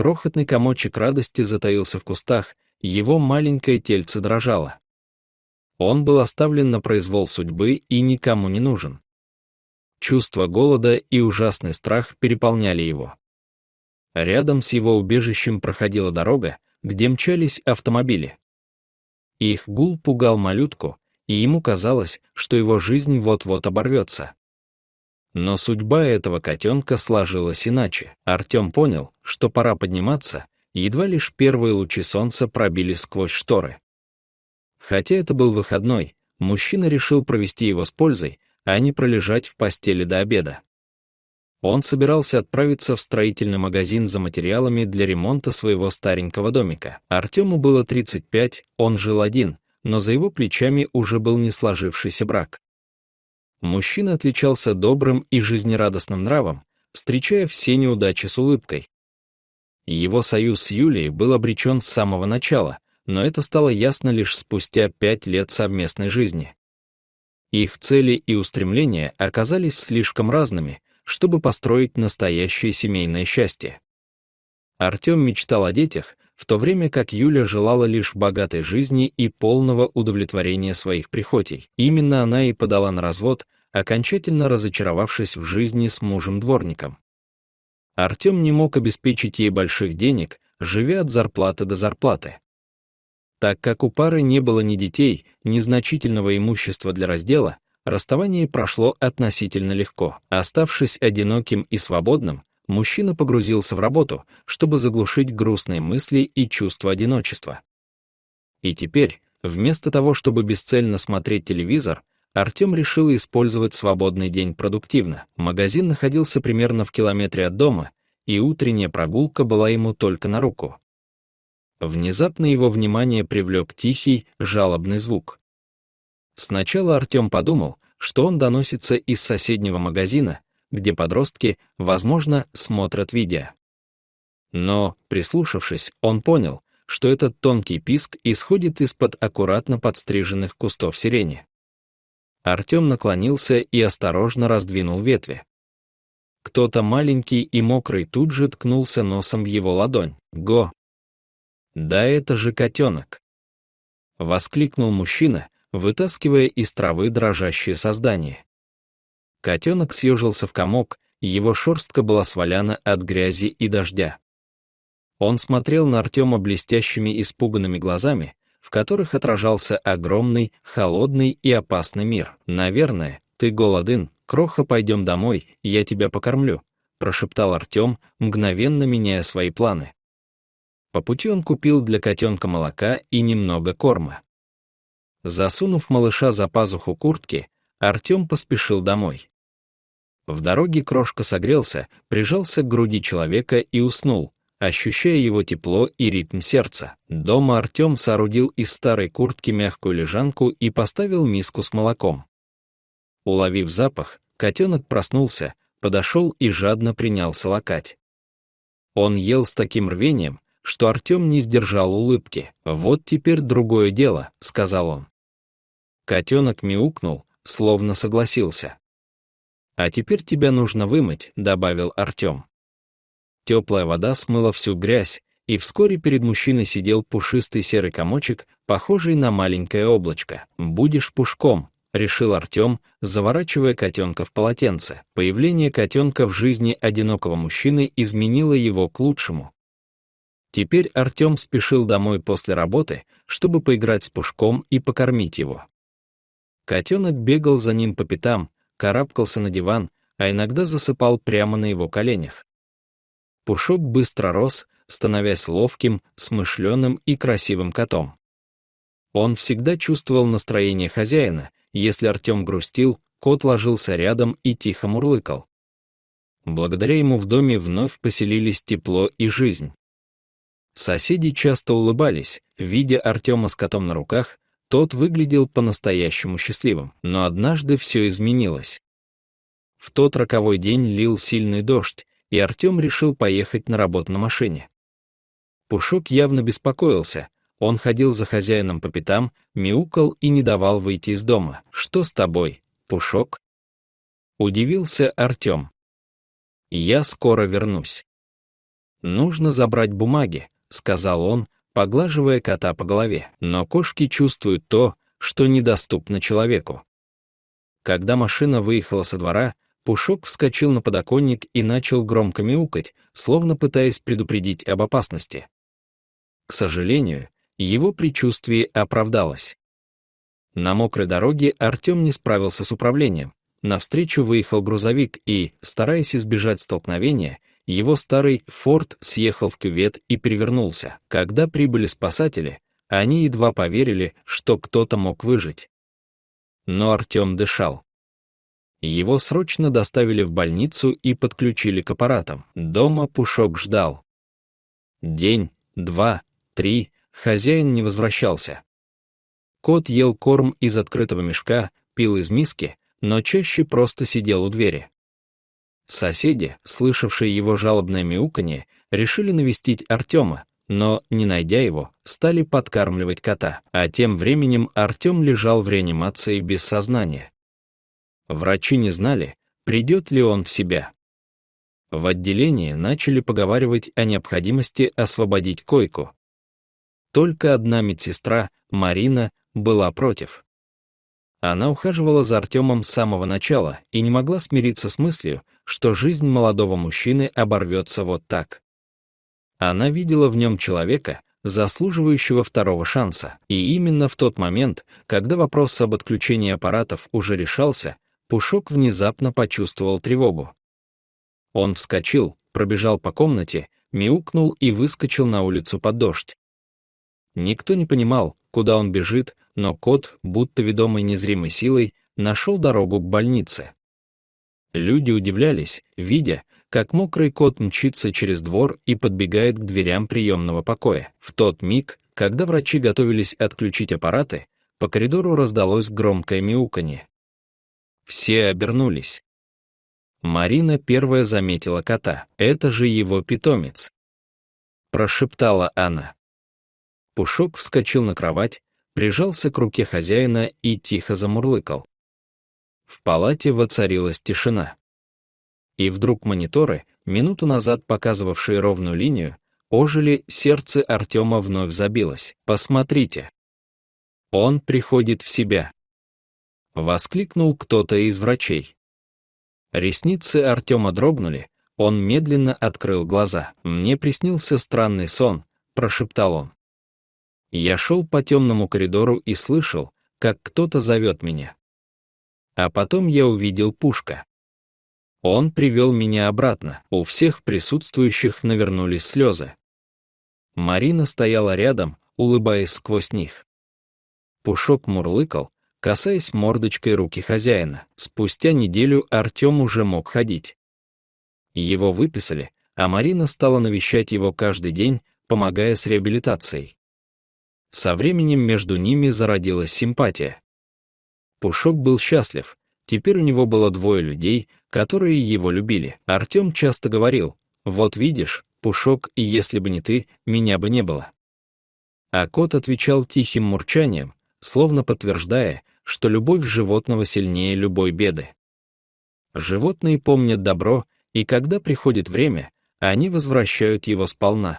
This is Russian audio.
Крохотный комочек радости затаился в кустах, его маленькое тельце дрожало. Он был оставлен на произвол судьбы и никому не нужен. Чувство голода и ужасный страх переполняли его. Рядом с его убежищем проходила дорога, где мчались автомобили. Их гул пугал малютку, и ему казалось, что его жизнь вот-вот оборвется. Но судьба этого котенка сложилась иначе. Артем понял, что пора подниматься, едва лишь первые лучи солнца пробили сквозь шторы. Хотя это был выходной, мужчина решил провести его с пользой, а не пролежать в постели до обеда. Он собирался отправиться в строительный магазин за материалами для ремонта своего старенького домика. Артему было 35, он жил один, но за его плечами уже был не сложившийся брак. Мужчина отличался добрым и жизнерадостным нравом, встречая все неудачи с улыбкой. Его союз с Юлией был обречен с самого начала, но это стало ясно лишь спустя 5 лет совместной жизни. Их цели и устремления оказались слишком разными, чтобы построить настоящее семейное счастье. Артем мечтал о детях, в то время как Юля желала лишь богатой жизни и полного удовлетворения своих прихотей. Именно она и подала на развод, окончательно разочаровавшись в жизни с мужем-дворником. Артем не мог обеспечить ей больших денег, живя от зарплаты до зарплаты. Так как у пары не было ни детей, ни значительного имущества для раздела, расставание прошло относительно легко. Оставшись одиноким и свободным, мужчина погрузился в работу, чтобы заглушить грустные мысли и чувство одиночества. И теперь, вместо того, чтобы бесцельно смотреть телевизор, Артем решил использовать свободный день продуктивно. Магазин находился примерно в километре от дома, и утренняя прогулка была ему только на руку. Внезапно его внимание привлек тихий, жалобный звук. Сначала Артем подумал, что он доносится из соседнего магазина, где подростки, возможно, смотрят видео. Но, прислушавшись, он понял, что этот тонкий писк исходит из-под аккуратно подстриженных кустов сирени. Артем наклонился и осторожно раздвинул ветви. Кто-то маленький и мокрый тут же ткнулся носом в его ладонь. «Го!» «Да это же котенок!» — воскликнул мужчина, вытаскивая из травы дрожащее создание. Котенок съежился в комок, его шерстка была сваляна от грязи и дождя. Он смотрел на Артема блестящими испуганными глазами, в которых отражался огромный, холодный и опасный мир. «Наверное, ты голоден, кроха, пойдем домой, я тебя покормлю», — прошептал Артем, мгновенно меняя свои планы. По пути он купил для котенка молока и немного корма. Засунув малыша за пазуху куртки, Артем поспешил домой. В дороге крошка согрелся, прижался к груди человека и уснул, ощущая его тепло и ритм сердца. Дома Артем соорудил из старой куртки мягкую лежанку и поставил миску с молоком. Уловив запах, котенок проснулся, подошел и жадно принялся лакать. Он ел с таким рвением, что Артем не сдержал улыбки. «Вот теперь другое дело», — сказал он. Котенок мяукнул, словно согласился. «А теперь тебя нужно вымыть», — добавил Артем. Теплая вода смыла всю грязь, и вскоре перед мужчиной сидел пушистый серый комочек, похожий на маленькое облачко. «Будешь пушком», — решил Артем, заворачивая котенка в полотенце. Появление котенка в жизни одинокого мужчины изменило его к лучшему. Теперь Артем спешил домой после работы, чтобы поиграть с Пушком и покормить его. Котенок бегал за ним по пятам, карабкался на диван, а иногда засыпал прямо на его коленях. Пушок быстро рос, становясь ловким, смышленым и красивым котом. Он всегда чувствовал настроение хозяина, если Артем грустил, кот ложился рядом и тихо мурлыкал. Благодаря ему в доме вновь поселились тепло и жизнь. Соседи часто улыбались, видя Артема с котом на руках, тот выглядел по-настоящему счастливым. Но однажды все изменилось. В тот роковой день лил сильный дождь, и Артем решил поехать на работу на машине. Пушок явно беспокоился, он ходил за хозяином по пятам, мяукал и не давал выйти из дома. «Что с тобой, Пушок?» — удивился Артем. «Я скоро вернусь». «Нужно забрать бумаги», — сказал он, поглаживая кота по голове. Но кошки чувствуют то, что недоступно человеку. Когда машина выехала со двора, Пушок вскочил на подоконник и начал громко мяукать, словно пытаясь предупредить об опасности. К сожалению, его предчувствие оправдалось. На мокрой дороге Артем не справился с управлением. Навстречу выехал грузовик и, стараясь избежать столкновения, его старый «Форд» съехал в кювет и перевернулся. Когда прибыли спасатели, они едва поверили, что кто-то мог выжить. Но Артем дышал. Его срочно доставили в больницу и подключили к аппаратам. Дома Пушок ждал. День, 2, 3, хозяин не возвращался. Кот ел корм из открытого мешка, пил из миски, но чаще просто сидел у двери. Соседи, слышавшие его жалобное мяуканье, решили навестить Артема, но, не найдя его, стали подкармливать кота, а тем временем Артем лежал в реанимации без сознания. Врачи не знали, придет ли он в себя. В отделении начали поговаривать о необходимости освободить койку. Только одна медсестра, Марина, была против. Она ухаживала за Артемом с самого начала и не могла смириться с мыслью, что жизнь молодого мужчины оборвется вот так. Она видела в нем человека, заслуживающего второго шанса, и именно в тот момент, когда вопрос об отключении аппаратов уже решался, Пушок внезапно почувствовал тревогу. Он вскочил, пробежал по комнате, мяукнул и выскочил на улицу под дождь. Никто не понимал, куда он бежит, но кот, будто ведомый незримой силой, нашел дорогу к больнице. Люди удивлялись, видя, как мокрый кот мчится через двор и подбегает к дверям приемного покоя. В тот миг, когда врачи готовились отключить аппараты, по коридору раздалось громкое мяуканье. Все обернулись. Марина первая заметила кота. «Это же его питомец», — прошептала она. Пушок вскочил на кровать, прижался к руке хозяина и тихо замурлыкал. В палате воцарилась тишина. И вдруг мониторы, минуту назад показывавшие ровную линию, ожили, сердце Артема вновь забилось. «Посмотрите! Он приходит в себя!» — воскликнул кто-то из врачей. Ресницы Артема дрогнули, он медленно открыл глаза. «Мне приснился странный сон», — прошептал он. «Я шел по темному коридору и слышал, как кто-то зовет меня. А потом я увидел Пушка. Он привел меня обратно». У всех присутствующих навернулись слезы. Марина стояла рядом, улыбаясь сквозь них. Пушок мурлыкал, касаясь мордочкой руки хозяина. Спустя неделю Артем уже мог ходить. Его выписали, а Марина стала навещать его каждый день, помогая с реабилитацией. Со временем между ними зародилась симпатия. Пушок был счастлив, теперь у него было двое людей, которые его любили. Артем часто говорил: «Вот видишь, Пушок, и если бы не ты, меня бы не было». А кот отвечал тихим мурчанием, словно подтверждая, что любовь животного сильнее любой беды. Животные помнят добро, и когда приходит время, они возвращают его сполна.